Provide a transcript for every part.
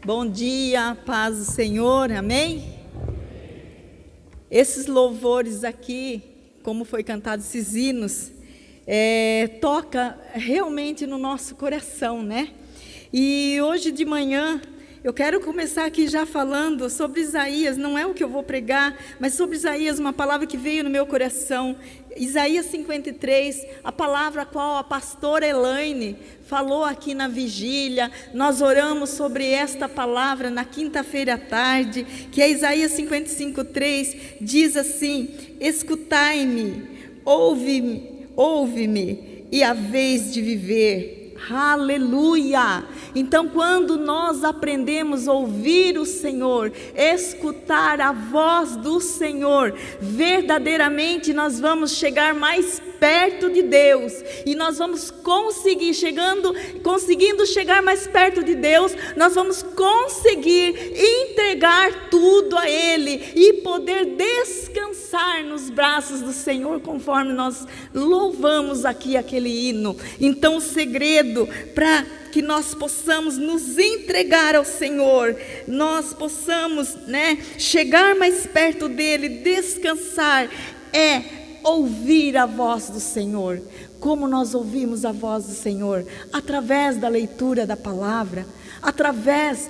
Bom dia, paz do Senhor, amém? Esses louvores aqui, como foi cantado esses hinos, toca realmente no nosso coração, né? E hoje de manhã, eu quero começar aqui já falando sobre Isaías, não é o que eu vou pregar, mas sobre Isaías, uma palavra que veio no meu coração. Isaías 53, a palavra a qual a pastora Elaine falou aqui na vigília, nós oramos sobre esta palavra na quinta-feira à tarde, que é Isaías 55:3, diz assim: escutai-me, ouve-me, e a vez de viver. Aleluia! Então, quando nós aprendemos a ouvir o Senhor, escutar a voz do Senhor, verdadeiramente nós vamos chegar mais perto de Deus, e nós vamos conseguindo chegar mais perto de Deus, nós vamos conseguir entregar tudo a Ele e poder descansar nos braços do Senhor, conforme nós louvamos aqui aquele hino. Então, o segredo para que nós possamos nos entregar ao Senhor, nós possamos, chegar mais perto dEle, descansar, ouvir a voz do Senhor. Como nós ouvimos a voz do Senhor? Através da leitura da palavra, através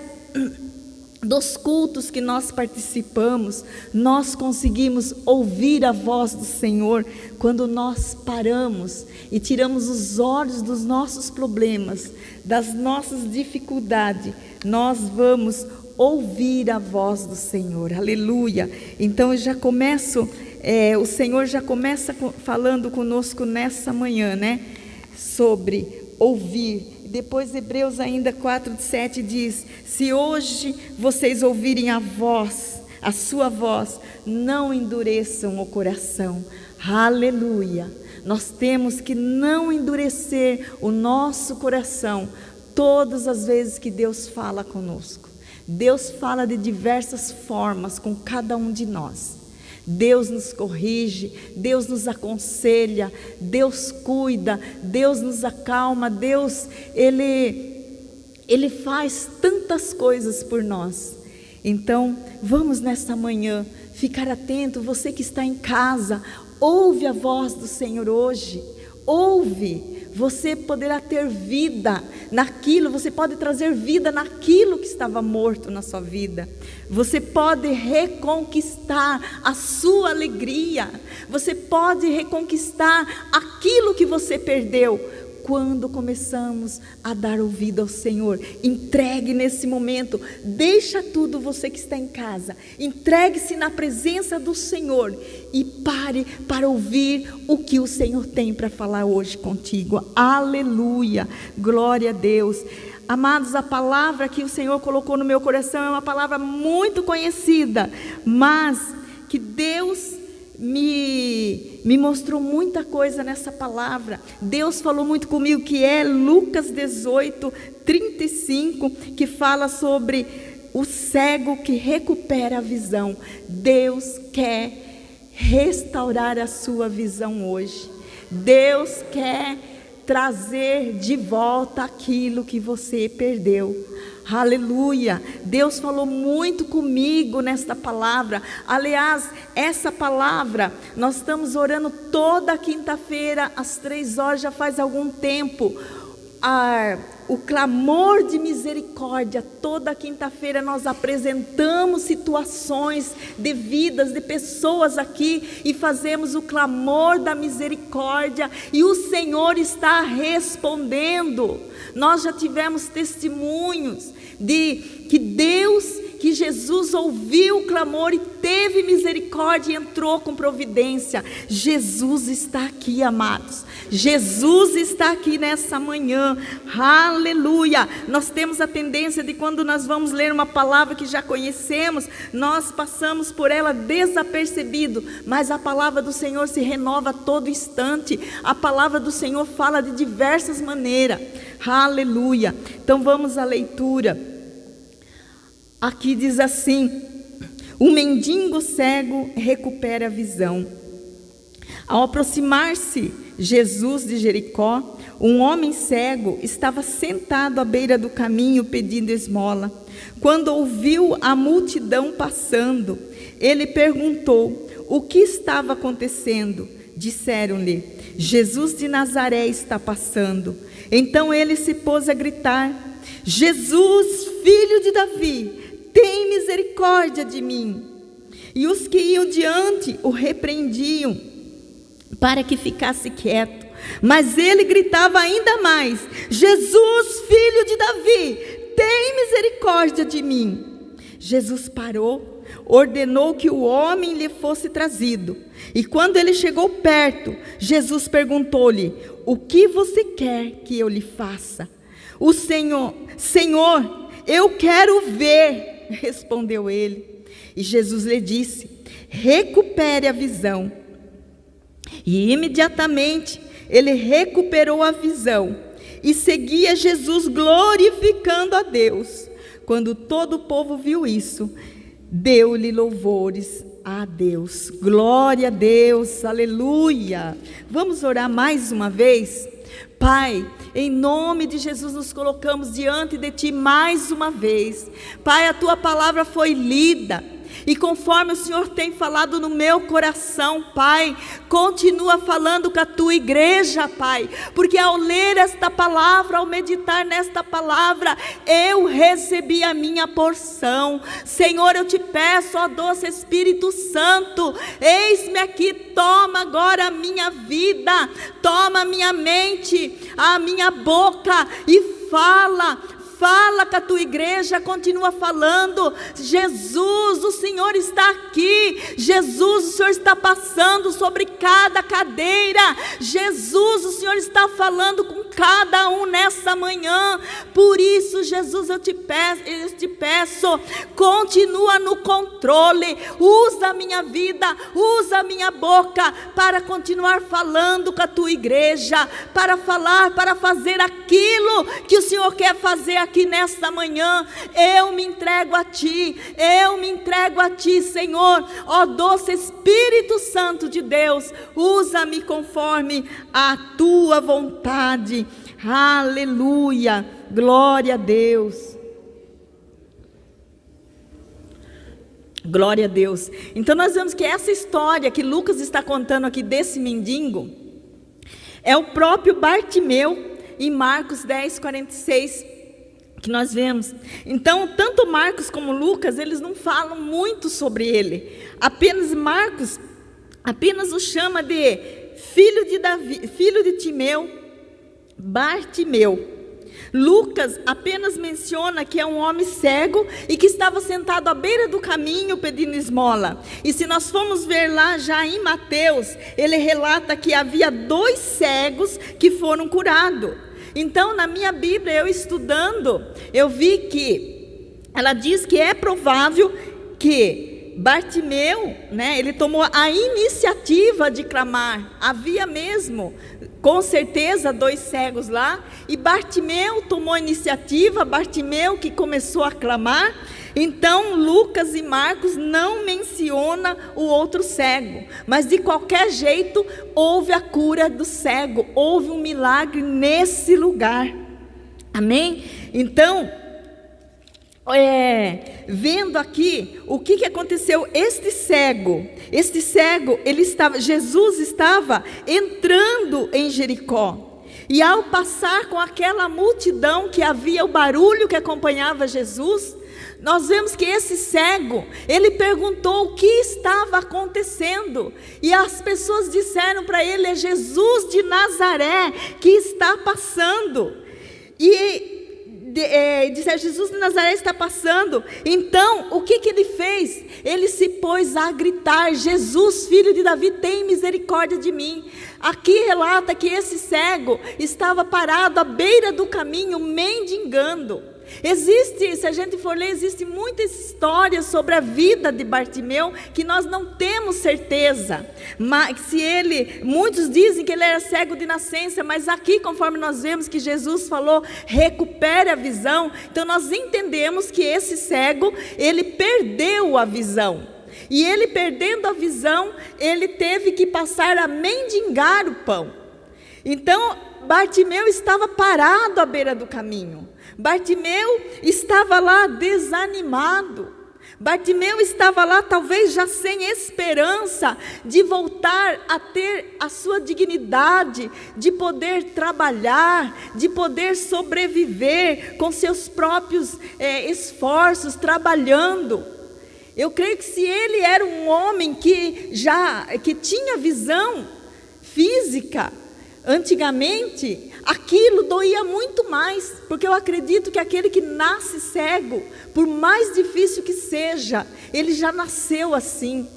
dos cultos que nós participamos, nós conseguimos ouvir a voz do Senhor quando nós paramos e tiramos os olhos dos nossos problemas, das nossas dificuldades, nós vamos ouvir a voz do Senhor, aleluia. Então eu já começo, o Senhor já começa falando conosco nessa manhã, sobre ouvir. Depois Hebreus ainda 4:7 diz: se hoje vocês ouvirem a sua voz, não endureçam o coração. Aleluia! Nós temos que não endurecer o nosso coração todas as vezes que Deus fala conosco. Deus fala de diversas formas com cada um de nós. Deus nos corrige, Deus nos aconselha, Deus cuida, Deus nos acalma, Deus, Ele faz tantas coisas por nós. Então, vamos nesta manhã ficar atento, você que está em casa, ouve a voz do Senhor hoje, ouve. Você poderá ter vida naquilo, você pode trazer vida naquilo que estava morto na sua vida. Você pode reconquistar a sua alegria. Você pode reconquistar aquilo que você perdeu. Quando começamos a dar ouvido ao Senhor, entregue nesse momento, deixa tudo, você que está em casa, entregue-se na presença do Senhor e pare para ouvir o que o Senhor tem para falar hoje contigo. Aleluia, glória a Deus. Amados, a palavra que o Senhor colocou no meu coração é uma palavra muito conhecida, mas que Deus me mostrou muita coisa nessa palavra. Deus falou muito comigo, que é Lucas 18:35, que fala sobre o cego que recupera a visão. Deus quer restaurar a sua visão hoje. Deus quer trazer de volta aquilo que você perdeu. Aleluia, Deus falou muito comigo nesta palavra. Aliás, essa palavra nós estamos orando toda quinta-feira às 3h, já faz algum tempo. O clamor de misericórdia, toda quinta-feira nós apresentamos situações de vidas, de pessoas aqui, e fazemos o clamor da misericórdia, e o Senhor está respondendo. Nós já tivemos testemunhos de que Jesus ouviu o clamor e teve misericórdia e entrou com providência. Jesus está aqui, amados. Jesus está aqui nessa manhã. Aleluia. Nós temos a tendência de, quando nós vamos ler uma palavra que já conhecemos, nós passamos por ela desapercebido, mas a palavra do Senhor se renova a todo instante. A palavra do Senhor fala de diversas maneiras. Aleluia. Então vamos à leitura. Aqui diz assim: o mendigo cego recupera a visão. Ao aproximar-se Jesus de Jericó, um homem cego estava sentado à beira do caminho pedindo esmola. Quando ouviu a multidão passando, ele perguntou o que estava acontecendo. Disseram-lhe: Jesus de Nazaré está passando. Então ele se pôs a gritar: Jesus, filho de Davi, tem misericórdia de mim. E os que iam diante o repreendiam para que ficasse quieto. Mas ele gritava ainda mais: Jesus, filho de Davi, tem misericórdia de mim. Jesus parou, ordenou que o homem lhe fosse trazido. E quando ele chegou perto, Jesus perguntou-lhe: o que você quer que eu lhe faça? O Senhor, eu quero ver, respondeu ele. E Jesus lhe disse: recupere a visão. E imediatamente ele recuperou a visão e seguia Jesus, glorificando a Deus. Quando todo o povo viu isso, deu-lhe louvores a Deus. Glória a Deus, aleluia. Vamos orar mais uma vez? Pai, em nome de Jesus nos colocamos diante de Ti mais uma vez. Pai, a Tua palavra foi lida. E conforme o Senhor tem falado no meu coração, Pai, continua falando com a Tua igreja, Pai, porque ao ler esta palavra, ao meditar nesta palavra, eu recebi a minha porção. Senhor, eu te peço, ó doce Espírito Santo, eis-me aqui, toma agora a minha vida, toma a minha mente, a minha boca e fala com a tua igreja, continua falando. Jesus, o Senhor está aqui. Jesus, o Senhor está passando sobre cada cadeira. Jesus, o Senhor está falando com cada um nessa manhã. Por isso, Jesus, eu te peço, continua no controle. Usa a minha vida, usa a minha boca para continuar falando com a tua igreja, para falar, para fazer aquilo que o Senhor quer fazer aqui nesta manhã. Eu me entrego a Ti, Senhor, ó doce Espírito Santo de Deus, usa-me conforme a Tua vontade. Aleluia, glória a Deus. Glória a Deus. Então nós vemos que essa história que Lucas está contando aqui desse mendigo é o próprio Bartimeu, em Marcos 10, 46, que nós vemos. Então, tanto Marcos como Lucas, eles não falam muito sobre ele. Marcos apenas o chama de filho de Davi, filho de Timeu, Bartimeu. Lucas apenas menciona que é um homem cego e que estava sentado à beira do caminho pedindo esmola. E se nós formos ver lá já em Mateus, ele relata que havia 2 cegos que foram curados. Então, na minha Bíblia, eu estudando, eu vi que ela diz que é provável que Bartimeu, ele tomou a iniciativa de clamar. Havia mesmo, com certeza, 2 cegos lá, e Bartimeu tomou a iniciativa, Bartimeu que começou a clamar. Então, Lucas e Marcos não mencionam o outro cego, mas de qualquer jeito, houve a cura do cego, houve um milagre nesse lugar, amém? Então, vendo aqui, o que aconteceu? Este cego, Jesus estava entrando em Jericó, e ao passar com aquela multidão que havia, o barulho que acompanhava Jesus, nós vemos que esse cego, ele perguntou o que estava acontecendo, e as pessoas disseram para ele: é Jesus de Nazaré que está passando. Disseram: Jesus de Nazaré está passando. Então, o que ele fez? Ele se pôs a gritar: Jesus, filho de Davi, tem misericórdia de mim. Aqui relata que esse cego estava parado à beira do caminho, mendigando. Se a gente for ler, existe muitas histórias sobre a vida de Bartimeu que nós não temos certeza. Mas muitos dizem que ele era cego de nascença, mas aqui, conforme nós vemos que Jesus falou, recupere a visão. Então nós entendemos que esse cego, ele perdeu a visão. E ele perdendo a visão, ele teve que passar a mendigar o pão. Então Bartimeu estava parado à beira do caminho. Bartimeu estava lá desanimado. Bartimeu estava lá talvez já sem esperança de voltar a ter a sua dignidade, de poder trabalhar, de poder sobreviver com seus próprios esforços, trabalhando. Eu creio que se ele era um homem que tinha visão física, antigamente, aquilo doía muito mais, porque eu acredito que aquele que nasce cego, por mais difícil que seja, ele já nasceu assim.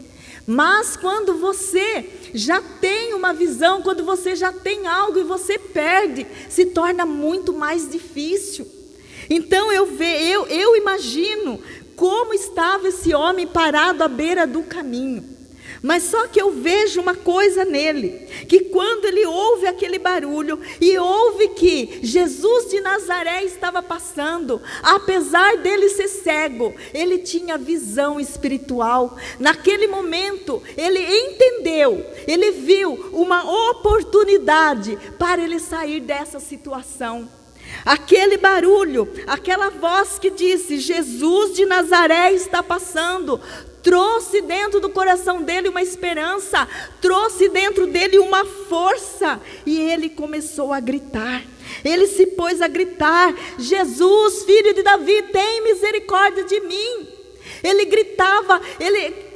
Mas quando você já tem uma visão, quando você já tem algo e você perde, se torna muito mais difícil. Então eu imagino como estava esse homem parado à beira do caminho. Mas só que eu vejo uma coisa nele, que quando ele ouve aquele barulho e ouve que Jesus de Nazaré estava passando, apesar dele ser cego, ele tinha visão espiritual. Naquele momento ele entendeu, ele viu uma oportunidade para ele sair dessa situação. Aquele barulho, aquela voz que disse: Jesus de Nazaré está passando, trouxe dentro do coração dele uma esperança, trouxe dentro dele uma força, e ele começou a gritar. Ele se pôs a gritar: Jesus, filho de Davi, tem misericórdia de mim. Ele gritava,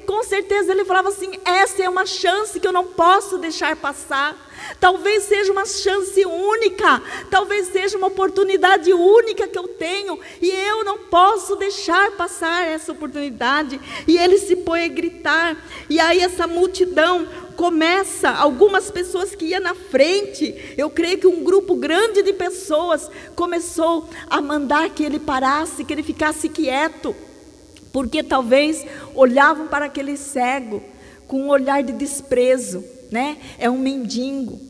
com certeza ele falava assim: essa é uma chance que eu não posso deixar passar. Talvez seja uma chance única, talvez seja uma oportunidade única que eu tenho, e eu não posso deixar passar essa oportunidade. E ele se põe a gritar, e aí essa multidão começa, algumas pessoas que iam na frente, eu creio que um grupo grande de pessoas começou a mandar que ele parasse, que ele ficasse quieto, porque talvez olhavam para aquele cego com um olhar de desprezo, né? É um mendigo.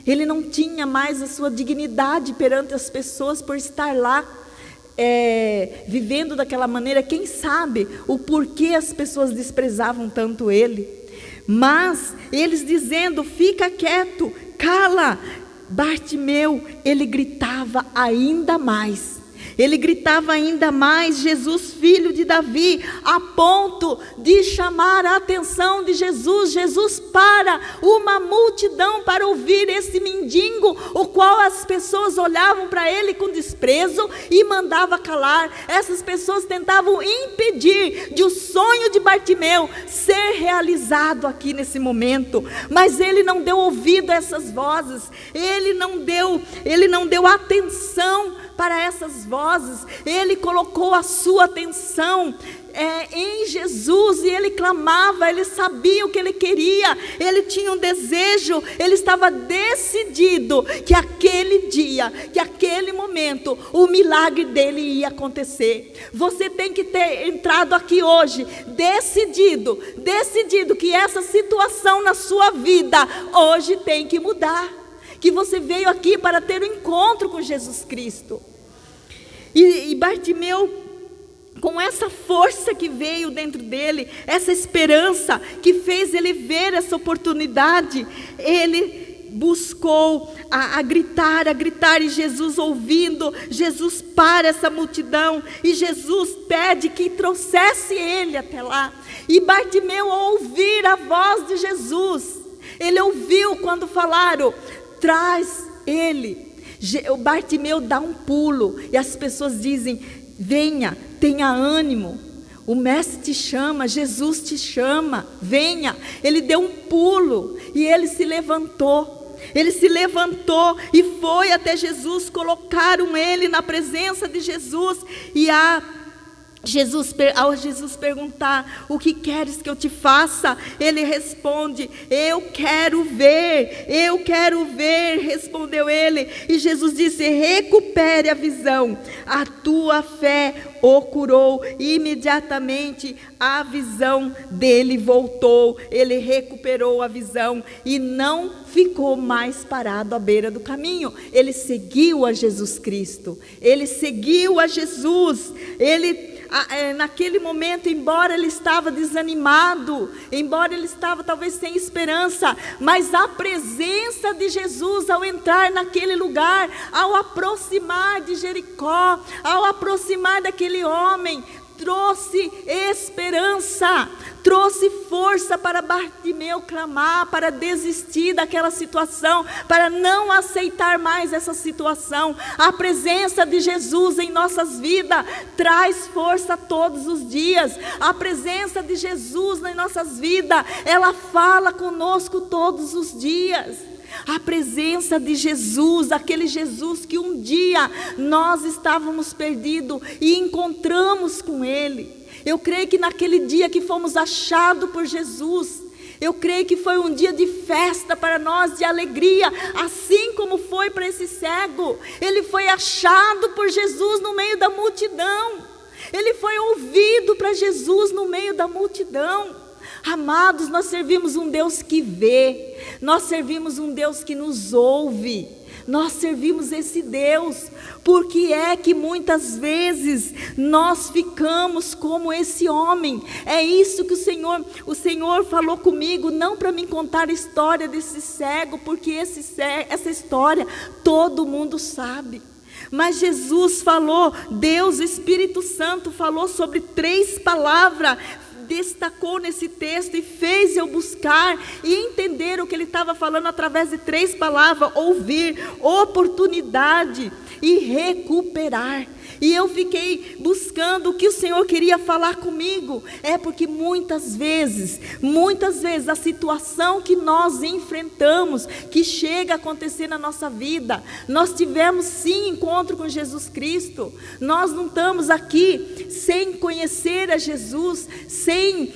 Ele não tinha mais a sua dignidade perante as pessoas por estar lá vivendo daquela maneira. Quem sabe o porquê as pessoas desprezavam tanto ele. Mas eles dizendo: fica quieto, cala. Bartimeu, ele gritava ainda mais. Ele gritava ainda mais: Jesus, filho de Davi, a ponto de chamar a atenção de Jesus. Jesus para uma multidão para ouvir esse mendigo, o qual as pessoas olhavam para ele com desprezo e mandava calar. Essas pessoas tentavam impedir de o sonho de Bartimeu ser realizado aqui nesse momento, mas ele não deu ouvido a essas vozes, ele não deu atenção para essas vozes. Ele colocou a sua atenção em Jesus, e ele clamava, ele sabia o que ele queria, ele tinha um desejo, ele estava decidido que aquele dia, que aquele momento, o milagre dele ia acontecer. Você tem que ter entrado aqui hoje decidido que essa situação na sua vida hoje tem que mudar, que você veio aqui para ter um encontro com Jesus Cristo. E Bartimeu, com essa força que veio dentro dele, essa esperança que fez ele ver essa oportunidade, ele buscou a gritar, e Jesus ouvindo, Jesus para essa multidão, e Jesus pede que trouxesse ele até lá. E Bartimeu, ao ouvir a voz de Jesus, ele ouviu quando falaram: traz ele. O Bartimeu dá um pulo, e as pessoas dizem: venha, tenha ânimo, o mestre te chama, Jesus te chama, venha. Ele deu um pulo e ele se levantou. E foi até Jesus. Colocaram ele na presença de Jesus, e ao Jesus perguntar: o que queres que eu te faça? Ele responde: eu quero ver, respondeu ele. E Jesus disse: recupere a visão, a tua fé o curou. Imediatamente a visão dele voltou, ele recuperou a visão e não ficou mais parado à beira do caminho. Ele seguiu a Jesus Cristo, ele seguiu a Jesus. Ele naquele momento, embora ele estava desanimado, embora ele estava talvez sem esperança, mas a presença de Jesus ao entrar naquele lugar, ao aproximar de Jericó, ao aproximar daquele homem, trouxe esperança, trouxe força para Bartimeu clamar, para desistir daquela situação, para não aceitar mais essa situação. A presença de Jesus em nossas vidas traz força todos os dias. A presença de Jesus em nossas vidas, ela fala conosco todos os dias. A presença de Jesus, aquele Jesus que um dia nós estávamos perdidos e encontramos com Ele. Eu creio que naquele dia que fomos achados por Jesus, eu creio que foi um dia de festa para nós, de alegria, assim como foi para esse cego. Ele foi achado por Jesus no meio da multidão, ele foi ouvido para Jesus no meio da multidão. Amados, nós servimos um Deus que vê, nós servimos um Deus que nos ouve, nós servimos esse Deus. Porque é que muitas vezes nós ficamos como esse homem? É isso que o Senhor falou comigo, não para me contar a história desse cego, porque essa história todo mundo sabe. Mas Jesus falou, Deus, Espírito Santo falou sobre 3 palavras, destacou nesse texto e fez eu buscar e entender o que ele estava falando através de 3 palavras: ouvir, oportunidade e recuperar. E eu fiquei buscando o que o Senhor queria falar comigo. É porque muitas vezes a situação que nós enfrentamos, que chega a acontecer na nossa vida, nós tivemos sim encontro com Jesus Cristo. Nós não estamos aqui sem conhecer a Jesus, sem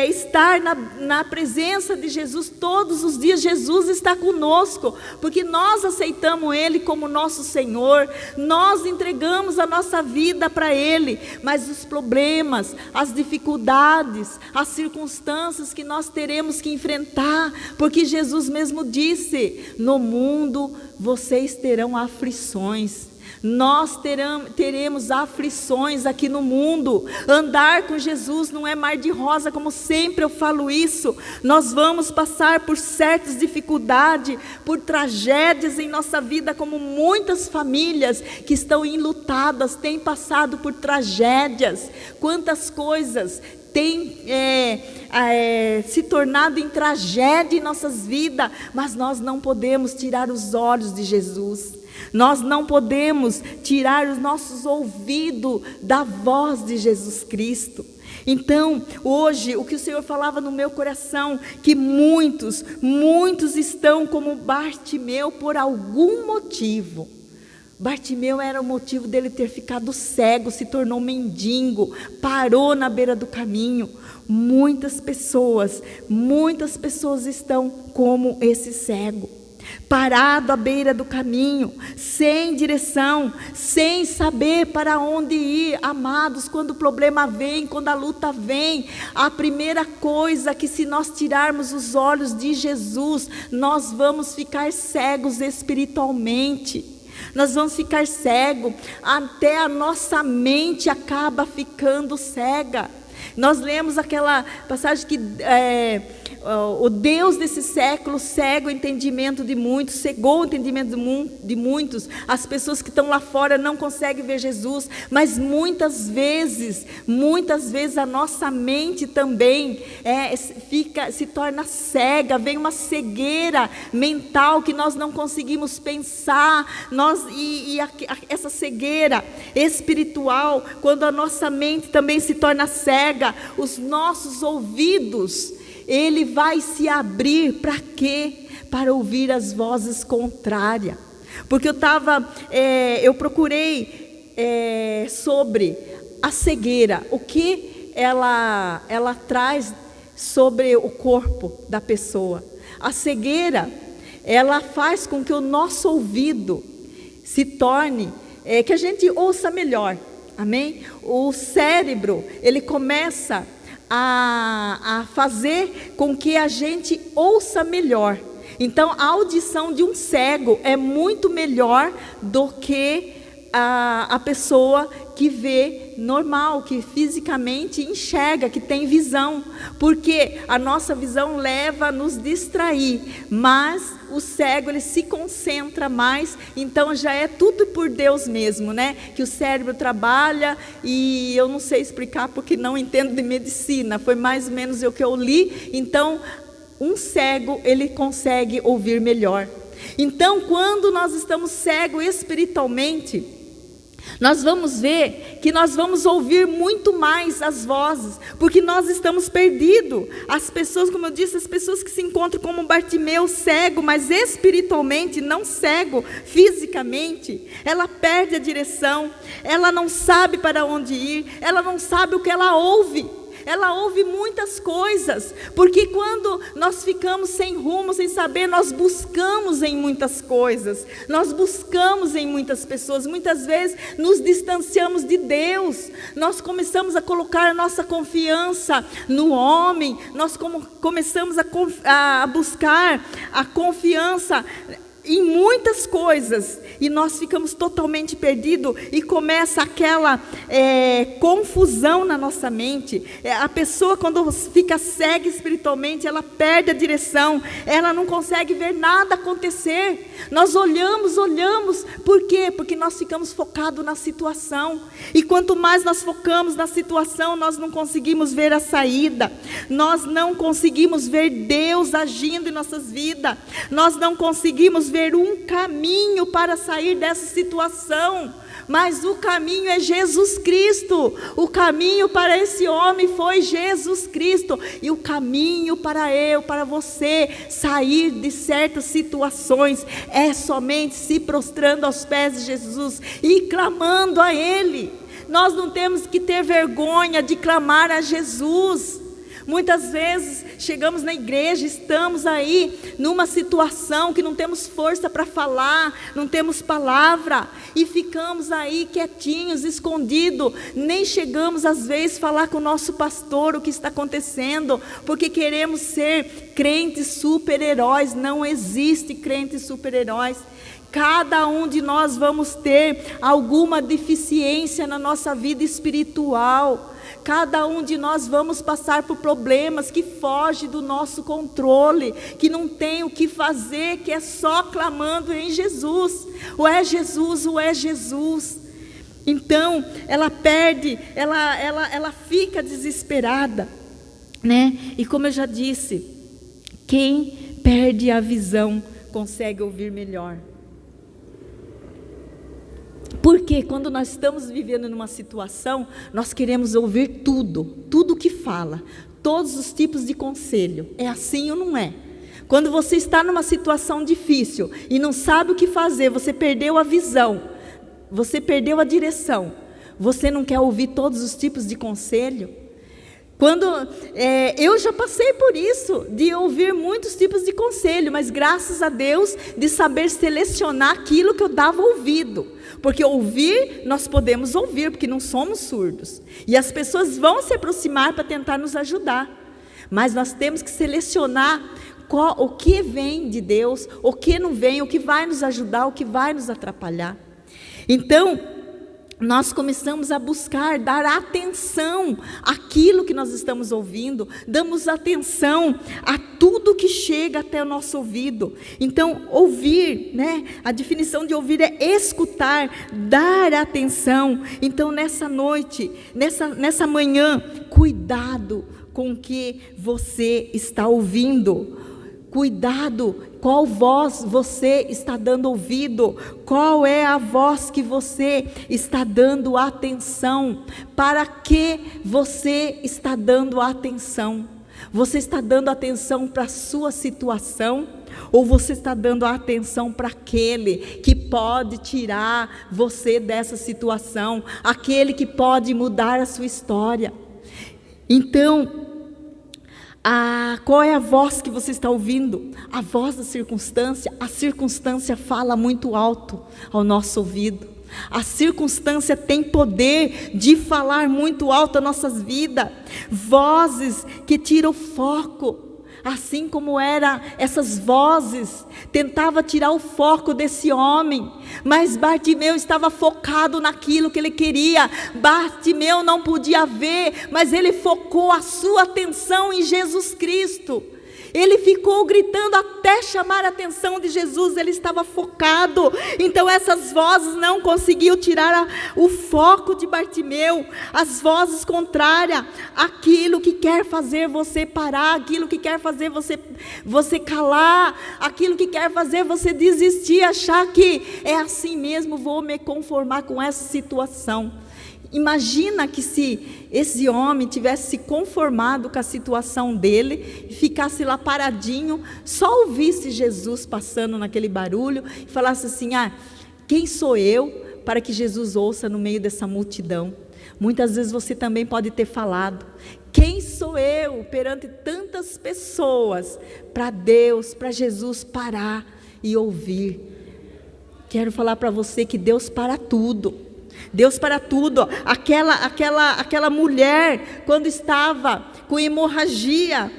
estar na presença de Jesus todos os dias. Jesus está conosco, porque nós aceitamos Ele como nosso Senhor, nós entregamos a nossa vida para Ele, mas os problemas, as dificuldades, as circunstâncias que nós teremos que enfrentar, porque Jesus mesmo disse: no mundo vocês terão aflições. Nós teremos aflições aqui no mundo. Andar com Jesus não é mar de rosa, como sempre eu falo isso. Nós vamos passar por certas dificuldades, por tragédias em nossa vida, como muitas famílias que estão enlutadas têm passado por tragédias. Quantas coisas tem se tornado em tragédia em nossas vidas, mas nós não podemos tirar os olhos de Jesus. Nós não podemos tirar os nossos ouvidos da voz de Jesus Cristo. Então, hoje, o que o Senhor falava no meu coração, que muitos estão como Bartimeu por algum motivo. Bartimeu era o motivo dele ter ficado cego, se tornou mendigo, parou na beira do caminho. Muitas pessoas estão como esse cego, parado à beira do caminho, sem direção, sem saber para onde ir. Amados, quando o problema vem, quando a luta vem, a primeira coisa que, se nós tirarmos os olhos de Jesus, nós vamos ficar cegos espiritualmente. Nós vamos ficar cegos, até a nossa mente acaba ficando cega. Nós lemos aquela passagem que o Deus desse século cega o entendimento de muitos, cegou o entendimento de muitos. As pessoas que estão lá fora não conseguem ver Jesus, mas muitas vezes a nossa mente também se torna cega, vem uma cegueira mental que nós não conseguimos pensar, essa cegueira espiritual, quando a nossa mente também se torna cega, os nossos ouvidos, ele vai se abrir para quê? Para ouvir as vozes contrárias. Porque eu procurei sobre a cegueira, o que ela traz sobre o corpo da pessoa. A cegueira, ela faz com que o nosso ouvido se torne, que a gente ouça melhor. Amém? O cérebro, ele começa a fazer com que a gente ouça melhor. Então, a audição de um cego é muito melhor do que a pessoa que vê normal, que fisicamente enxerga, que tem visão, porque a nossa visão leva a nos distrair, mas o cego, ele se concentra mais, então já é tudo por Deus mesmo, né? Que o cérebro trabalha, e eu não sei explicar porque não entendo de medicina, foi mais ou menos o que eu li. Então, um cego, ele consegue ouvir melhor. Então, quando nós estamos cegos espiritualmente, nós vamos ver que nós vamos ouvir muito mais as vozes, porque nós estamos perdidos. As pessoas, como eu disse, as pessoas que se encontram como Bartimeu, cego, mas espiritualmente, não cego fisicamente, ela perde a direção, ela não sabe para onde ir, ela não sabe o que ela ouve. Ela ouve muitas coisas, porque quando nós ficamos sem rumo, sem saber, nós buscamos em muitas coisas, nós buscamos em muitas pessoas, muitas vezes nos distanciamos de Deus, nós começamos a colocar a nossa confiança no homem, nós começamos a buscar a confiança em muitas coisas, e nós ficamos totalmente perdidos, e começa aquela confusão na nossa mente. A pessoa, quando fica cega espiritualmente, ela perde a direção, ela não consegue ver nada acontecer. Nós olhamos, por quê? Porque nós ficamos focados na situação, e quanto mais nós focamos na situação, nós não conseguimos ver a saída, nós não conseguimos ver Deus agindo em nossas vidas, nós não conseguimos ver um caminho para sair dessa situação, mas o caminho é Jesus Cristo. O caminho para esse homem foi Jesus Cristo, e o caminho para você sair de certas situações é somente se prostrando aos pés de Jesus e clamando a Ele. Nós não temos que ter vergonha de clamar a Jesus. Muitas vezes chegamos na igreja, estamos aí numa situação que não temos força para falar, não temos palavra, e ficamos aí quietinhos, escondidos, nem chegamos às vezes falar com o nosso pastor o que está acontecendo, porque queremos ser crentes super-heróis. Não existe crentes super-heróis. Cada um de nós vamos ter alguma deficiência na nossa vida espiritual. Cada um de nós vamos passar por problemas que fogem do nosso controle, que não tem o que fazer, que é só clamando em Jesus. Ou é Jesus, ou é Jesus. Então, ela perde, ela fica desesperada, né? E como eu já disse, quem perde a visão consegue ouvir melhor. Porque quando nós estamos vivendo numa situação, nós queremos ouvir tudo que fala, todos os tipos de conselho. É assim ou não é? Quando você está numa situação difícil e não sabe o que fazer, você perdeu a visão, você perdeu a direção, você não quer ouvir todos os tipos de conselho? Eu já passei por isso, de ouvir muitos tipos de conselho, mas graças a Deus, de saber selecionar aquilo que eu dava ouvido, porque ouvir, nós podemos ouvir, porque não somos surdos, e as pessoas vão se aproximar para tentar nos ajudar, mas nós temos que selecionar o que vem de Deus, o que não vem, o que vai nos ajudar, o que vai nos atrapalhar. Então, nós começamos a buscar, dar atenção àquilo que nós estamos ouvindo, damos atenção a tudo que chega até o nosso ouvido. Então, ouvir, né? A definição de ouvir é escutar, dar atenção. Então, nessa noite, nessa manhã, cuidado com o que você está ouvindo. Cuidado, qual voz você está dando ouvido, qual é a voz que você está dando atenção, para que você está dando atenção? Você está dando atenção para a sua situação, ou você está dando atenção para aquele que pode tirar você dessa situação, aquele que pode mudar a sua história? Então, qual é a voz que você está ouvindo? A voz da circunstância? A circunstância fala muito alto ao nosso ouvido. A circunstância tem poder de falar muito alto as nossas vidas. Vozes que tiram o foco. Assim como eram essas vozes, tentava tirar o foco desse homem. Mas Bartimeu estava focado naquilo que ele queria. Bartimeu não podia ver, mas ele focou a sua atenção em Jesus Cristo. Ele ficou gritando até chamar a atenção de Jesus, ele estava focado. Então essas vozes não conseguiam tirar o foco de Bartimeu. As vozes contrárias, aquilo que quer fazer você parar, aquilo que quer fazer você calar, aquilo que quer fazer você desistir, achar que é assim mesmo, vou me conformar com essa situação. Imagina que se esse homem tivesse se conformado com a situação dele, e ficasse lá paradinho, só ouvisse Jesus passando naquele barulho, e falasse assim, quem sou eu para que Jesus ouça no meio dessa multidão? Muitas vezes você também pode ter falado, quem sou eu perante tantas pessoas, para Deus, para Jesus parar e ouvir? Quero falar para você que Deus para tudo. Deus para tudo. Aquela mulher, quando estava com hemorragia,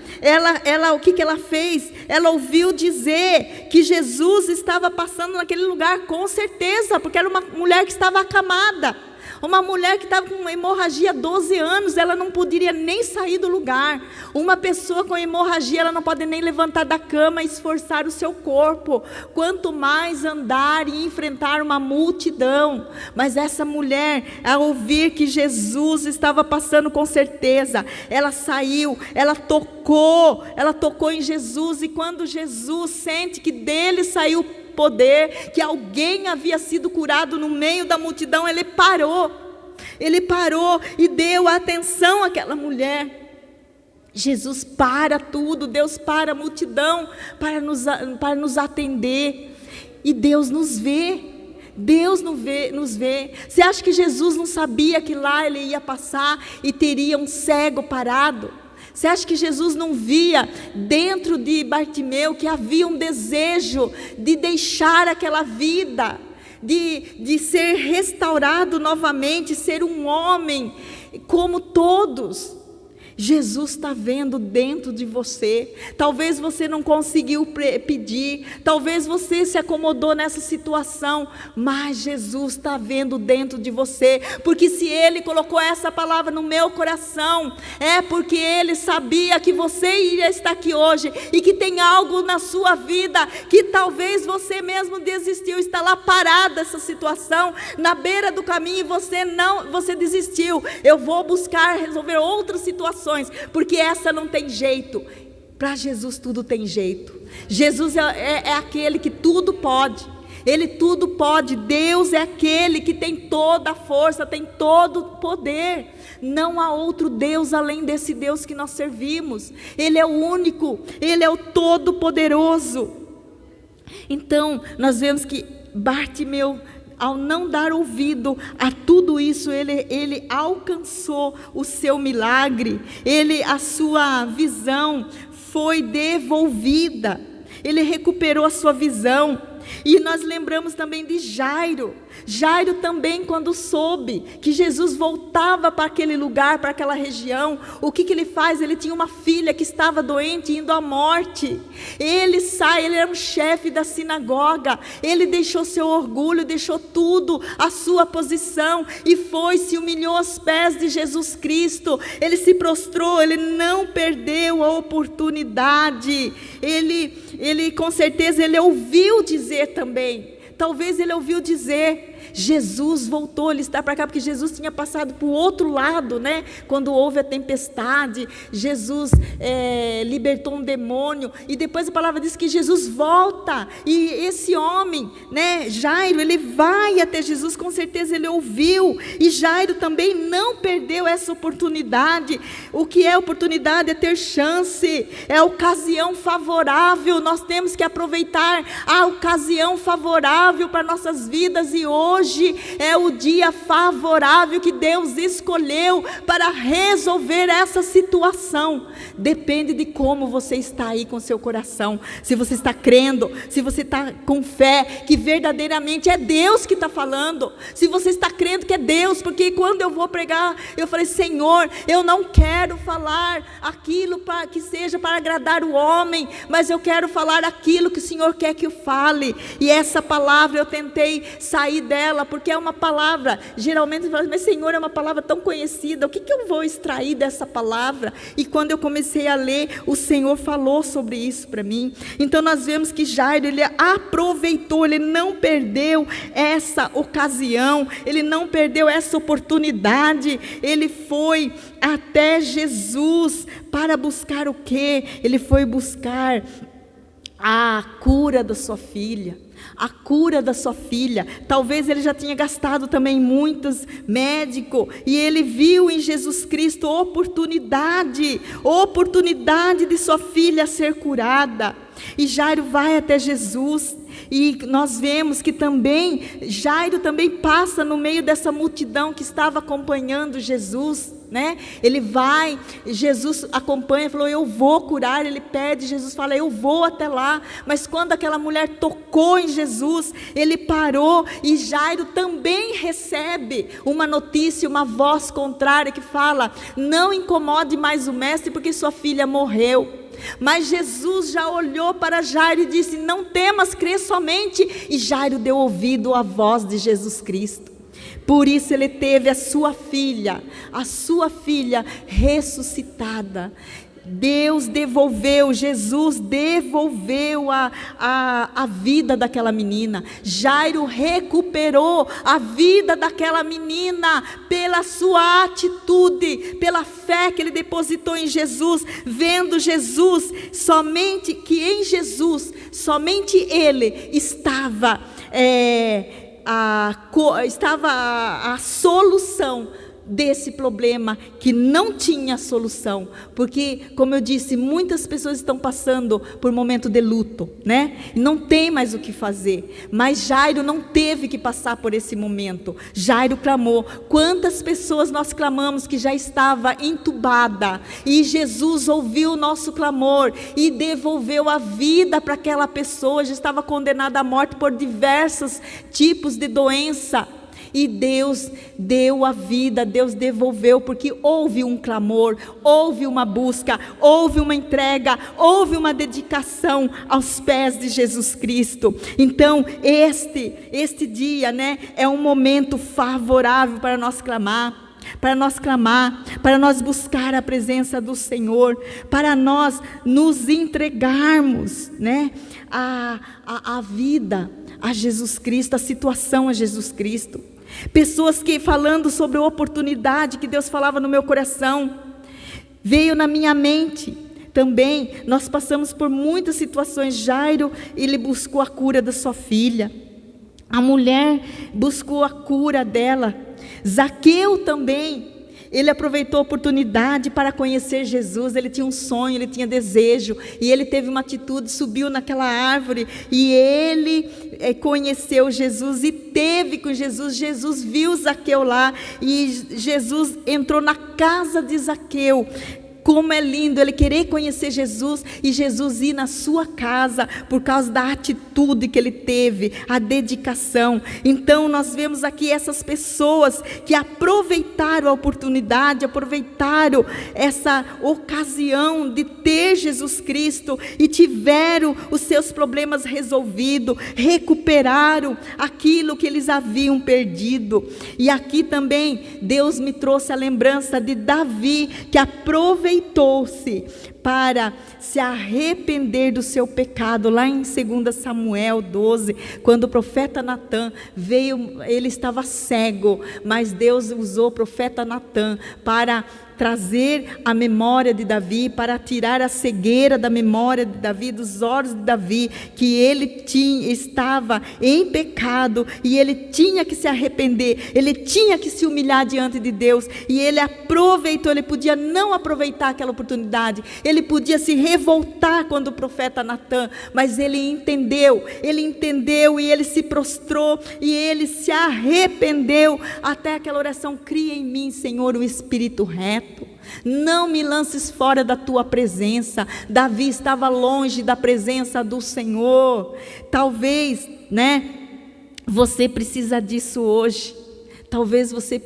o que ela fez? Ela ouviu dizer que Jesus estava passando naquele lugar, com certeza, porque era uma mulher que estava acamada. Uma mulher que estava com hemorragia há 12 anos, ela não poderia nem sair do lugar. Uma pessoa com hemorragia, ela não pode nem levantar da cama e esforçar o seu corpo. Quanto mais andar e enfrentar uma multidão. Mas essa mulher, ao ouvir que Jesus estava passando, com certeza, ela saiu, ela tocou em Jesus. E quando Jesus sente que dele saiu poder, que alguém havia sido curado no meio da multidão, ele parou e deu atenção àquela mulher. Jesus para tudo, Deus para a multidão para nos atender, e Deus nos vê. Deus nos vê. Você acha que Jesus não sabia que lá ele ia passar e teria um cego parado? Você acha que Jesus não via dentro de Bartimeu que havia um desejo de deixar aquela vida, de ser restaurado novamente, ser um homem como todos? Jesus está vendo dentro de você. Talvez você não conseguiu pedir, talvez você se acomodou nessa situação, mas Jesus está vendo dentro de você, porque se Ele colocou essa palavra no meu coração, é porque Ele sabia que você iria estar aqui hoje, e que tem algo na sua vida, que talvez você mesmo desistiu, está lá parada essa situação, na beira do caminho, e você desistiu. Eu vou buscar resolver outras situações, porque essa não tem jeito. Para Jesus tudo tem jeito. Jesus é aquele que tudo pode. Ele tudo pode. Deus é aquele que tem toda a força, tem todo o poder. Não há outro Deus além desse Deus que nós servimos. Ele é o único, Ele é o todo-poderoso. Então nós vemos que Bartimeu, ao não dar ouvido a tudo isso, ele alcançou o seu milagre, a sua visão foi devolvida, ele recuperou a sua visão. E nós lembramos também de Jairo. Jairo também, quando soube que Jesus voltava para aquele lugar, para aquela região, o que ele faz? Ele tinha uma filha que estava doente, indo à morte. Ele era um chefe da sinagoga, ele deixou seu orgulho, deixou tudo, a sua posição, e se humilhou aos pés de Jesus Cristo. Ele se prostrou, ele não perdeu a oportunidade. Ele com certeza, ele ouviu dizer também, talvez ele ouviu dizer, Jesus voltou, ele está para cá, porque Jesus tinha passado para o outro lado, né? Quando houve a tempestade, Jesus libertou um demônio, e depois a palavra diz que Jesus volta, e esse homem, né, Jairo, ele vai até Jesus, com certeza ele ouviu, e Jairo também não perdeu essa oportunidade. O que é oportunidade? É ter chance, é ocasião favorável. Nós temos que aproveitar a ocasião favorável para nossas vidas, e hoje hoje é o dia favorável que Deus escolheu para resolver essa situação. Depende de como você está aí com seu coração. Se você está crendo, se você está com fé que verdadeiramente é Deus que está falando, se você está crendo que é Deus, porque quando eu vou pregar, eu falei: Senhor, eu não quero falar aquilo que seja para agradar o homem, mas eu quero falar aquilo que o Senhor quer que eu fale. E essa palavra eu tentei sair dela, porque é uma palavra, geralmente eu falo: mas Senhor, é uma palavra tão conhecida, o que eu vou extrair dessa palavra? E quando eu comecei a ler, o Senhor falou sobre isso para mim. Então nós vemos que Jairo, ele aproveitou, ele não perdeu essa ocasião, ele não perdeu essa oportunidade. Ele foi até Jesus para buscar o quê? Ele foi buscar a cura da sua filha. A cura da sua filha. Talvez ele já tinha gastado também muitos médicos, e ele viu em Jesus Cristo oportunidade de sua filha ser curada. E Jairo vai até Jesus, e nós vemos que também Jairo também passa no meio dessa multidão que estava acompanhando Jesus, né? Ele vai, Jesus acompanha, falou: eu vou curar. Ele pede, Jesus fala: eu vou até lá. Mas quando aquela mulher tocou em Jesus, ele parou, e Jairo também recebe uma notícia, uma voz contrária que fala: não incomode mais o mestre, porque sua filha morreu. Mas Jesus já olhou para Jairo e disse: não temas, crê somente. E Jairo deu ouvido à voz de Jesus Cristo. Por isso ele teve a sua filha ressuscitada. Deus devolveu, Jesus devolveu a vida daquela menina. Jairo recuperou a vida daquela menina pela sua atitude, pela fé que ele depositou em Jesus, vendo Jesus, somente ele estava a solução desse problema que não tinha solução. Porque, como eu disse, muitas pessoas estão passando por momento de luto, né? Não tem mais o que fazer. Mas Jairo não teve que passar por esse momento. Jairo clamou. Quantas pessoas nós clamamos que já estava entubada, e Jesus ouviu o nosso clamor e devolveu a vida para aquela pessoa. Já estava condenada à morte por diversos tipos de doença. E Deus deu a vida, Deus devolveu, porque houve um clamor, houve uma busca, houve uma entrega, houve uma dedicação aos pés de Jesus Cristo. Então este dia, né, é um momento favorável para nós clamar, para nós buscar a presença do Senhor, para nós nos entregarmos, né, a vida a Jesus Cristo, a situação a Jesus Cristo. Pessoas que, falando sobre a oportunidade que Deus falava no meu coração, veio na minha mente também. Nós passamos por muitas situações. Jairo, ele buscou a cura da sua filha. A mulher buscou a cura dela. Zaqueu também, ele aproveitou a oportunidade para conhecer Jesus. Ele tinha um sonho, ele tinha desejo, e ele teve uma atitude, subiu naquela árvore, e ele conheceu Jesus, e teve com Jesus. Jesus viu Zaqueu lá, e Jesus entrou na casa de Zaqueu. Como é lindo ele querer conhecer Jesus, e Jesus ir na sua casa, por causa da atitude que ele teve, a dedicação. Então nós vemos aqui essas pessoas que aproveitaram a oportunidade, aproveitaram essa ocasião de ter Jesus Cristo, e tiveram os seus problemas resolvidos, recuperaram aquilo que eles haviam perdido. E aqui também Deus me trouxe a lembrança de Davi, que aproveitou-se para se arrepender do seu pecado. Lá em 2 Samuel 12, quando o profeta Natã veio, ele estava cego, mas Deus usou o profeta Natã para trazer a memória de Davi, para tirar a cegueira da memória de Davi, dos olhos de Davi, que ele estava em pecado e ele tinha que se arrepender, ele tinha que se humilhar diante de Deus, e ele aproveitou. Ele podia não aproveitar aquela oportunidade, ele podia se revoltar quando o profeta Natã, mas ele entendeu e ele se prostrou e ele se arrependeu. Até aquela oração: cria em mim, Senhor, o espírito reto, não me lances fora da tua presença. Davi estava longe da presença do Senhor. Talvez, você precisa disso hoje. Talvez você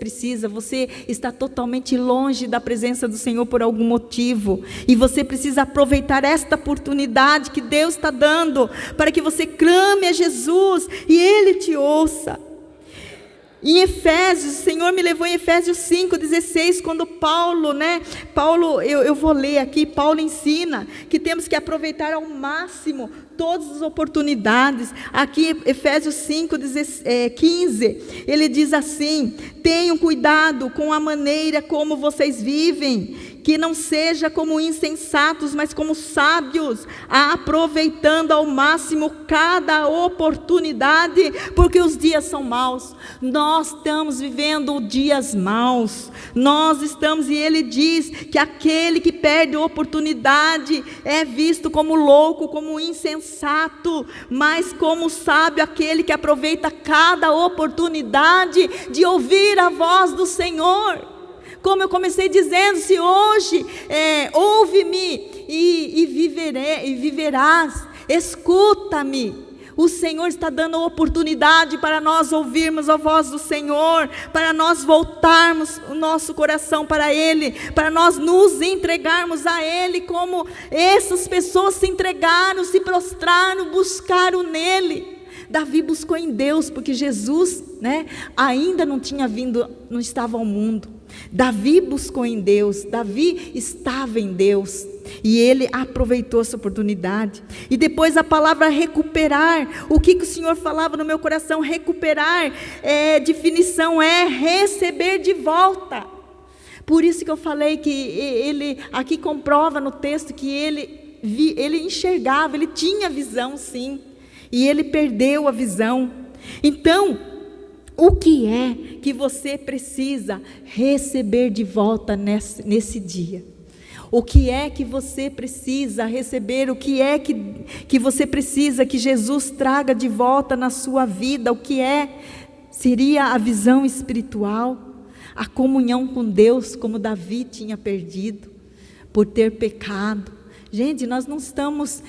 está totalmente longe da presença do Senhor por algum motivo, e você precisa aproveitar esta oportunidade que Deus está dando, para que você clame a Jesus e Ele te ouça. Em Efésios, o Senhor me levou em Efésios 5,16, quando Paulo, eu vou ler aqui, Paulo ensina que temos que aproveitar ao máximo todas as oportunidades. Aqui, Efésios 5,15, ele diz assim: tenham cuidado com a maneira como vocês vivem, que não seja como insensatos, mas como sábios, aproveitando ao máximo cada oportunidade, porque os dias são maus. Nós estamos vivendo dias maus, e ele diz que aquele que perde a oportunidade é visto como louco, como insensato, mas como sábio aquele que aproveita cada oportunidade de ouvir a voz do Senhor. Como eu comecei dizendo, se hoje ouve-me e viverás, escuta-me. O Senhor está dando a oportunidade para nós ouvirmos a voz do Senhor, para nós voltarmos o nosso coração para Ele, para nós nos entregarmos a Ele, como essas pessoas se entregaram, se prostraram, buscaram nele. Davi buscou em Deus, porque Jesus, ainda não tinha vindo, não estava ao mundo. Davi buscou em Deus, Davi estava em Deus, e ele aproveitou essa oportunidade. E depois a palavra recuperar, o que o Senhor falava no meu coração? Recuperar, definição é receber de volta. Por isso que eu falei que ele, aqui comprova no texto que ele enxergava, ele tinha visão sim, e ele perdeu a visão. Então, o que é que você precisa receber de volta nesse dia? O que é que você precisa receber? O que é que você precisa que Jesus traga de volta na sua vida? O que seria a visão espiritual, a comunhão com Deus, como Davi tinha perdido por ter pecado. Gente, nós não estamos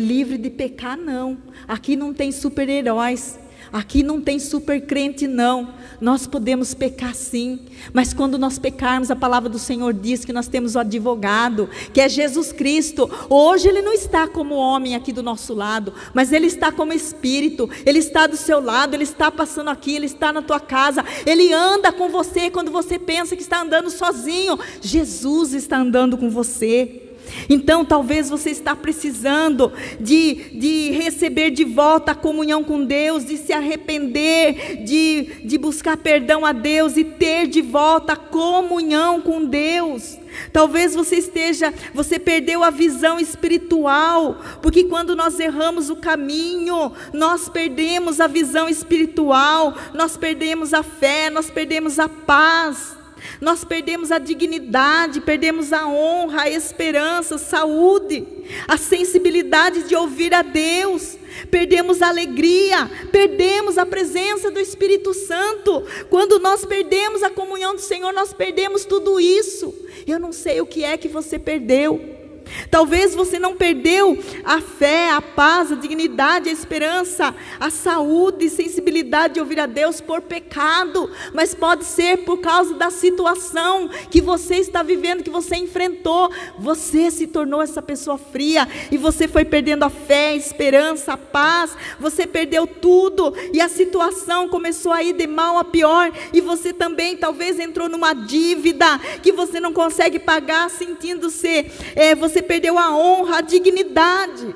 livres de pecar, não. Aqui não tem super-heróis. Aqui não tem super crente, não. Nós podemos pecar sim, mas quando nós pecarmos, a palavra do Senhor diz que nós temos o advogado, que é Jesus Cristo. Hoje Ele não está como homem aqui do nosso lado, mas Ele está como Espírito. Ele está do seu lado, Ele está passando aqui, Ele está na tua casa, Ele anda com você quando você pensa que está andando sozinho. Jesus está andando com você. Então talvez você está precisando de receber de volta a comunhão com Deus, de se arrepender, de buscar perdão a Deus e ter de volta a comunhão com Deus. Talvez você perdeu a visão espiritual, porque quando nós erramos o caminho, nós perdemos a visão espiritual, nós perdemos a fé, nós perdemos a paz. Nós perdemos a dignidade, perdemos a honra, a esperança, a saúde, a sensibilidade de ouvir a Deus, perdemos a alegria, perdemos a presença do Espírito Santo. Quando nós perdemos a comunhão do Senhor, nós perdemos tudo isso. Eu não sei o que é que você perdeu. Talvez você não perdeu a fé, a paz, a dignidade, a esperança, a saúde e sensibilidade de ouvir a Deus por pecado, mas pode ser por causa da situação que você está vivendo, que você enfrentou. Você se tornou essa pessoa fria e você foi perdendo a fé, a esperança, a paz. Você perdeu tudo e a situação começou a ir de mal a pior, e você também talvez entrou numa dívida que você não consegue pagar, sentindo-se, você perdeu a honra, a dignidade,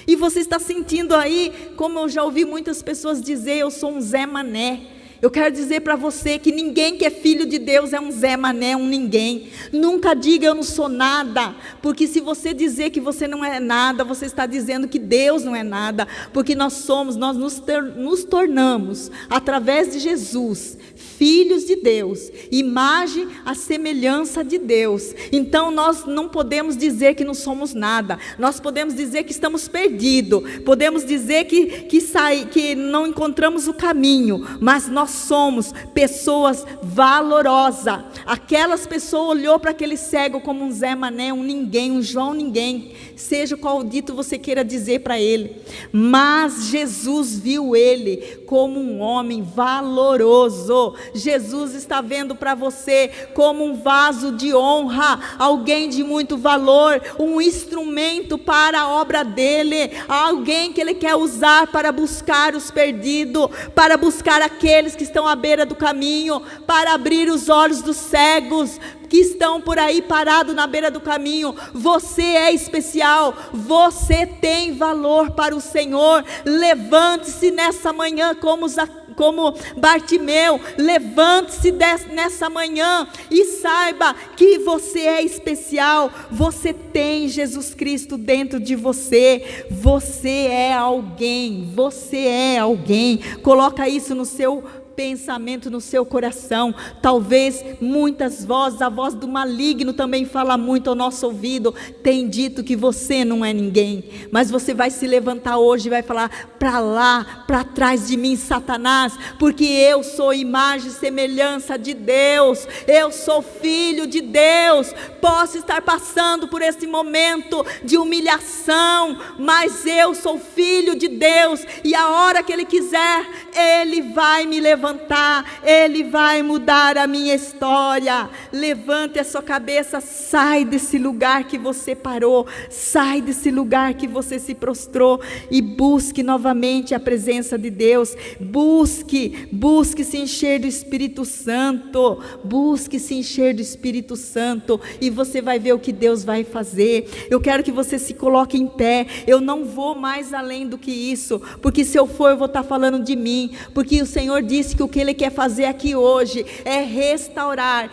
e você está sentindo aí, como eu já ouvi muitas pessoas dizer, eu sou um Zé Mané, Eu quero dizer para você que ninguém que é filho de Deus é um Zé Mané, um ninguém. Nunca diga eu não sou nada, porque se você dizer que você não é nada, você está dizendo que Deus não é nada, porque nós nos tornamos, através de Jesus, filhos de Deus, imagem à semelhança de Deus. Então nós não podemos dizer que não somos nada, nós podemos dizer que estamos perdidos, podemos dizer que não encontramos o caminho, mas nós somos pessoas valorosas. Aquelas pessoas olhou para aquele cego como um Zé Mané, um ninguém, um João ninguém, seja qual dito você queira dizer para ele, mas Jesus viu ele como um homem valoroso. Jesus está vendo para você como um vaso de honra, alguém de muito valor, um instrumento para a obra dele, alguém que ele quer usar para buscar os perdidos, para buscar aqueles que estão à beira do caminho, para abrir os olhos dos cegos que estão por aí parados na beira do caminho. Você é especial, você tem valor para o Senhor. Levante-se nessa manhã como Bartimeu, levante-se nessa manhã e saiba que você é especial. Você tem Jesus Cristo dentro de você. Você é alguém, coloca isso no seu pensamento, no seu coração. Talvez muitas vozes, a voz do maligno também fala muito ao nosso ouvido, tem dito que você não é ninguém, mas você vai se levantar hoje e vai falar: para lá, para trás de mim, Satanás, porque eu sou imagem e semelhança de Deus, eu sou filho de Deus. Posso estar passando por esse momento de humilhação, mas eu sou filho de Deus, e a hora que Ele quiser, Ele vai me levantar, Ele vai mudar a minha história. Levante a sua cabeça, sai desse lugar que você parou, sai desse lugar que você se prostrou e busque novamente a presença de Deus. Busque se encher do Espírito Santo, busque se encher do Espírito Santo, e você vai ver o que Deus vai fazer. Eu quero que você se coloque em pé. Eu não vou mais além do que isso, porque se eu for, eu vou estar falando de mim, porque o Senhor disse que o que Ele quer fazer aqui hoje é restaurar,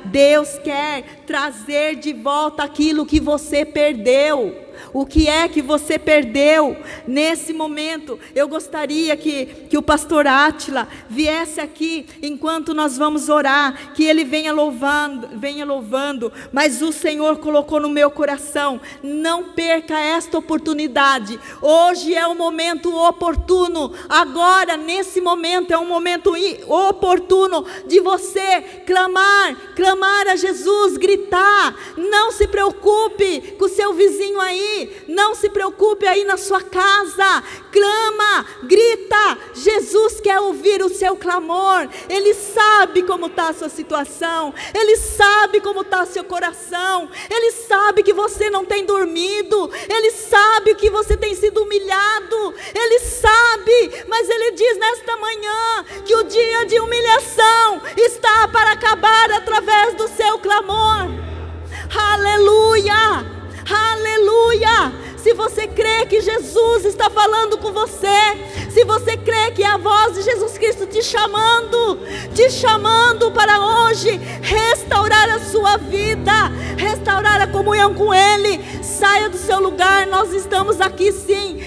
Deus quer trazer de volta aquilo que você perdeu. O que é que você perdeu? Nesse momento, eu gostaria que o pastor Átila viesse aqui, enquanto nós vamos orar, que ele venha louvando, mas o Senhor colocou no meu coração: não perca esta oportunidade. Hoje é o momento oportuno, agora, nesse momento, é um momento oportuno de você clamar a Jesus, gritar. Não se preocupe com o seu vizinho aí, não se preocupe aí na sua casa, clama, grita. Jesus quer ouvir o seu clamor. Ele sabe como está a sua situação, Ele sabe como está o seu coração, Ele sabe que você não tem dormido, Ele sabe que você tem sido humilhado, Ele sabe, mas Ele diz nesta manhã que o dia de humilhação está para acabar através do seu clamor. Aleluia! Aleluia! Se você crê que Jesus está falando com você, se você crê que é a voz de Jesus Cristo te chamando para hoje restaurar a sua vida, restaurar a comunhão com Ele, saia do seu lugar. Nós estamos aqui sim,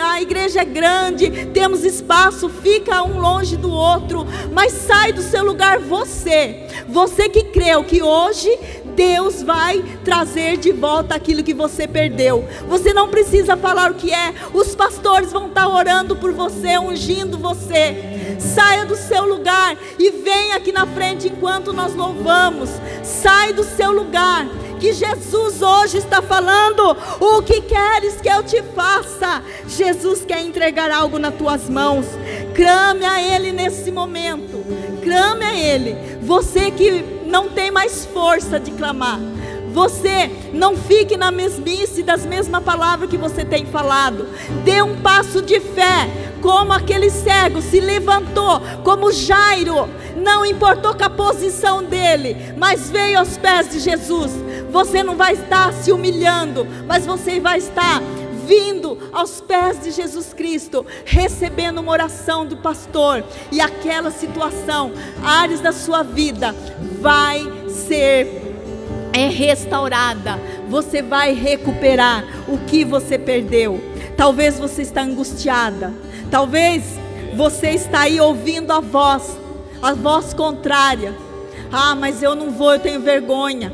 a igreja é grande, temos espaço, fica um longe do outro, mas sai do seu lugar você que creu que hoje Deus vai trazer de volta aquilo que você perdeu. Você não precisa falar o que é, os pastores vão estar orando por você, ungindo você. Saia do seu lugar e venha aqui na frente enquanto nós louvamos. Sai do seu lugar, que Jesus hoje está falando: o que queres que eu te faça? Jesus quer entregar algo nas tuas mãos. Clame a Ele nesse momento, clame a Ele. Você que não tem mais força de clamar, você não fique na mesmice das mesmas palavras que você tem falado. Dê um passo de fé, como aquele cego se levantou, como Jairo, não importou com a posição dele, mas veio aos pés de Jesus. Você não vai estar se humilhando, mas você vai estar vindo aos pés de Jesus Cristo, recebendo uma oração do pastor, e aquela situação, áreas da sua vida, vai ser restaurada. Você vai recuperar o que você perdeu. Talvez você está angustiada, talvez você está aí ouvindo a voz contrária. Ah, mas eu não vou, eu tenho vergonha.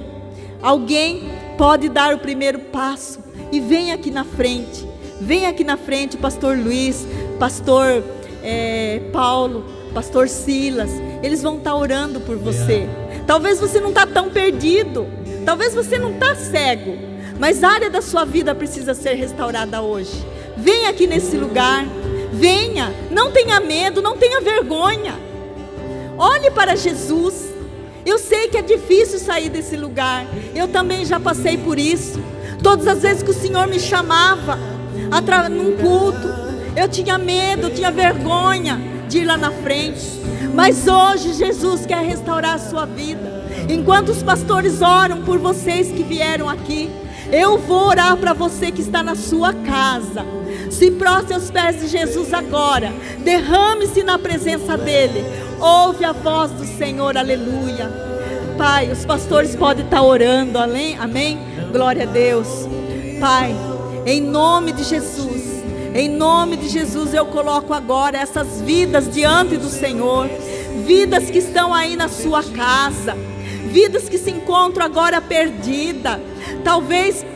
Alguém pode dar o primeiro passo e vem aqui na frente. Vem aqui na frente, pastor Luiz, pastor Paulo, pastor Silas. Eles vão estar orando por você. Talvez você não está tão perdido, talvez você não está cego, mas a área da sua vida precisa ser restaurada hoje. Venha aqui nesse lugar, venha, não tenha medo, não tenha vergonha. Olhe para Jesus. Eu sei que é difícil sair desse lugar, eu também já passei por isso. Todas as vezes que o Senhor me chamava num culto, eu tinha medo, eu tinha vergonha de ir lá na frente. Mas hoje Jesus quer restaurar a sua vida. Enquanto os pastores oram por vocês que vieram aqui, eu vou orar para você que está na sua casa. Se prostre aos pés de Jesus agora, derrame-se na presença dEle, ouve a voz do Senhor, aleluia. Pai, os pastores podem estar orando, amém? Glória a Deus. Pai, em nome de Jesus, eu coloco agora essas vidas diante do Senhor, vidas que estão aí na sua casa, vidas que se encontram agora perdidas, talvez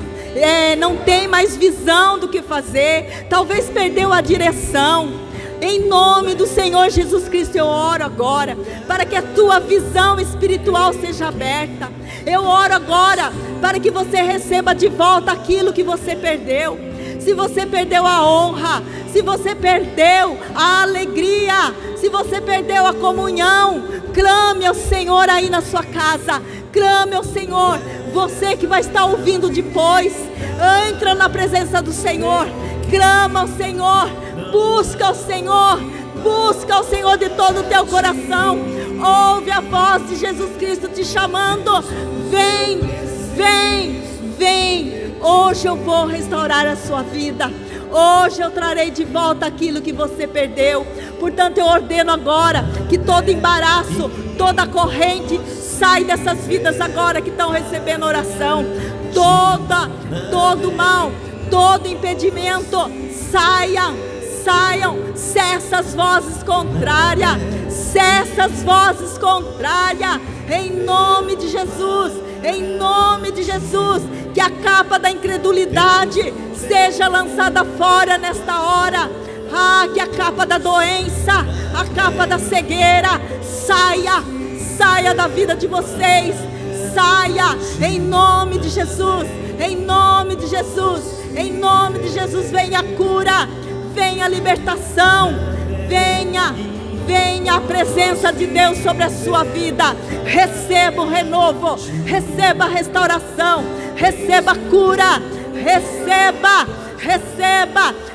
não tem mais visão do que fazer, talvez perdeu a direção. Em nome do Senhor Jesus Cristo, eu oro agora para que a tua visão espiritual seja aberta. Eu oro agora para que você receba de volta aquilo que você perdeu. Se você perdeu a honra, se você perdeu a alegria, se você perdeu a comunhão, clame ao Senhor aí na sua casa. Clame ao Senhor. Você que vai estar ouvindo depois, entra na presença do Senhor, clama ao Senhor, busca o Senhor de todo o teu coração. Ouve a voz de Jesus Cristo te chamando. Vem, vem, vem. Hoje eu vou restaurar a sua vida. Hoje eu trarei de volta aquilo que você perdeu. Portanto, eu ordeno agora que todo embaraço, toda corrente sai dessas vidas agora que estão recebendo oração. Todo mal, todo impedimento, saiam. Cessa as vozes contrárias. Em nome de Jesus, que a capa da incredulidade seja lançada fora nesta hora. Que a capa da doença, a capa da cegueira saia da vida de vocês. Saia em nome de Jesus. Em nome de Jesus, venha a cura, venha a libertação, venha a presença de Deus sobre a sua vida. Receba o renovo, receba a restauração, receba a cura,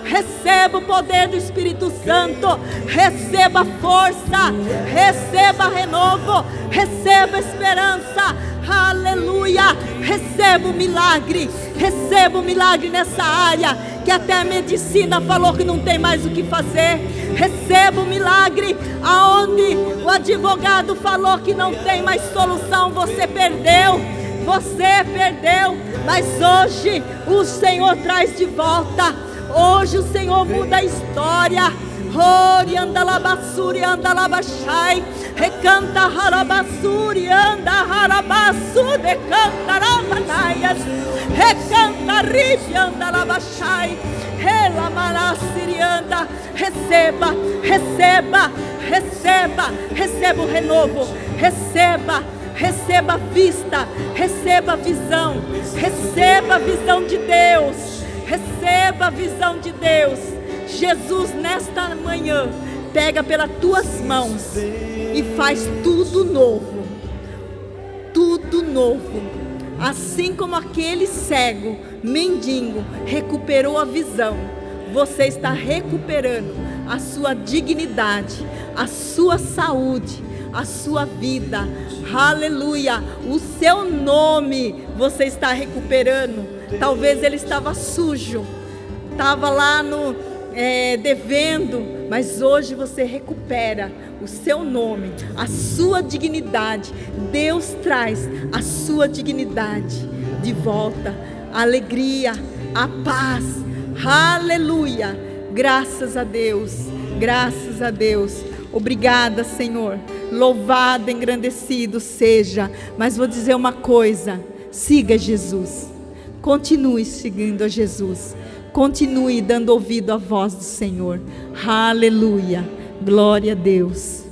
receba o poder do Espírito Santo, receba força, receba renovo, receba esperança, aleluia. Receba o milagre nessa área, que até a medicina falou que não tem mais o que fazer. Receba o milagre, aonde o advogado falou que não tem mais solução, você perdeu, mas hoje o Senhor traz de volta, hoje o Senhor muda a história. Ori anda labassuri anda labachai, recanta harabassuri anda harabassu, decanta ramanaias, recanta ribi anda labachai, elamarasiri anda. Receba o renovo, receba vista, receba a visão de Deus, receba a visão de Deus. Jesus, nesta manhã, pega pelas tuas mãos e faz tudo novo. Assim como aquele cego, mendigo, recuperou a visão, você está recuperando a sua dignidade, a sua saúde, a sua vida, aleluia. O seu nome você está recuperando. Talvez ele estava sujo, estava lá devendo, mas hoje você recupera o seu nome, a sua dignidade. Deus traz a sua dignidade de volta, a alegria, a paz. Aleluia! Graças a Deus, graças a Deus. Obrigada, Senhor. Louvado, engrandecido seja. Mas vou dizer uma coisa: siga Jesus. Continue seguindo a Jesus. Continue dando ouvido à voz do Senhor. Aleluia. Glória a Deus.